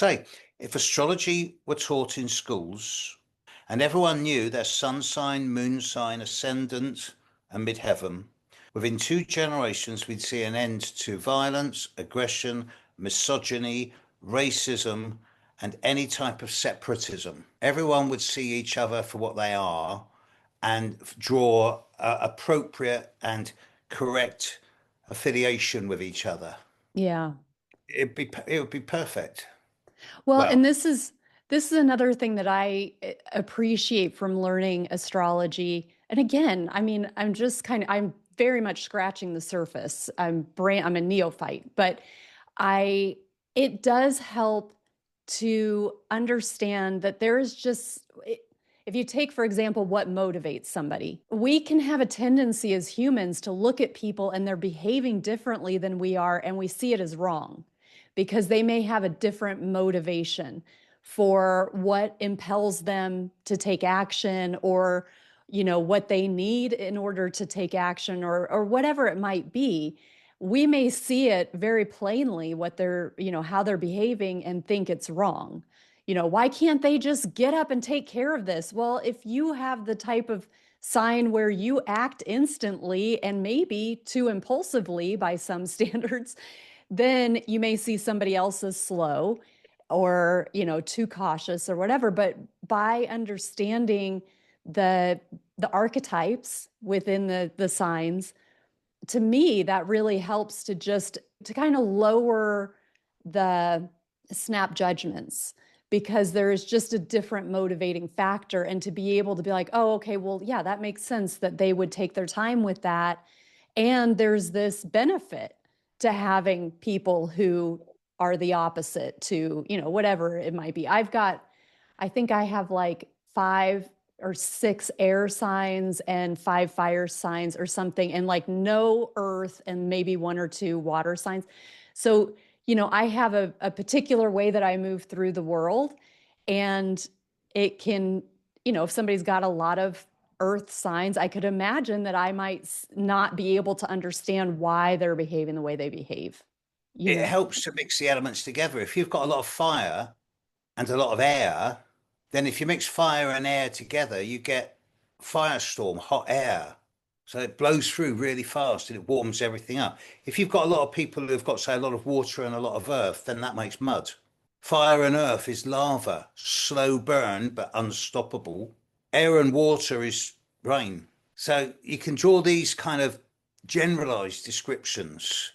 say, if astrology were taught in schools and everyone knew their sun sign, moon sign, ascendant, and midheaven, within 2 generations, we'd see an end to violence, aggression, misogyny, racism, and any type of separatism. Everyone would see each other for what they are and draw appropriate and correct affiliation with each other. Yeah. It would be perfect. Well, Well, and this is another thing that I appreciate from learning astrology. And again, I mean, I'm very much scratching the surface. I'm a neophyte, but I it does help to understand that there is just if you take, for example, what motivates somebody, we can have a tendency as humans to look at people and they're behaving differently than we are, and we see it as wrong because they may have a different motivation for what impels them to take action, or what they need in order to take action, or whatever it might be. We may see it very plainly what they're, how they're behaving, and think it's wrong. Why can't they just get up and take care of this? Well, if you have the type of sign where you act instantly and maybe too impulsively by some standards, then you may see somebody else as slow, or, too cautious or whatever. But by understanding the archetypes within the signs, to me, that really helps to kind of lower the snap judgments, because there is just a different motivating factor. And to be able to be like, oh, okay, well, yeah, that makes sense that they would take their time with that. And there's this benefit to having people who are the opposite to, whatever it might be. I think I have like 5 or 6 air signs and 5 fire signs or something, and like no earth and maybe 1 or 2 water signs. So, I have a particular way that I move through the world, and it can, if somebody's got a lot of earth signs, I could imagine that I might not be able to understand why they're behaving the way they behave, you it know? helps to mix the elements together. If you've got a lot of fire and a lot of air, then if you mix fire and air together, you get firestorm, hot air. So it blows through really fast and it warms everything up. If you've got a lot of people who've got, say, a lot of water and a lot of earth, then that makes mud. Fire and earth is lava, slow burn, but unstoppable. Air and water is rain. So you can draw these kind of generalized descriptions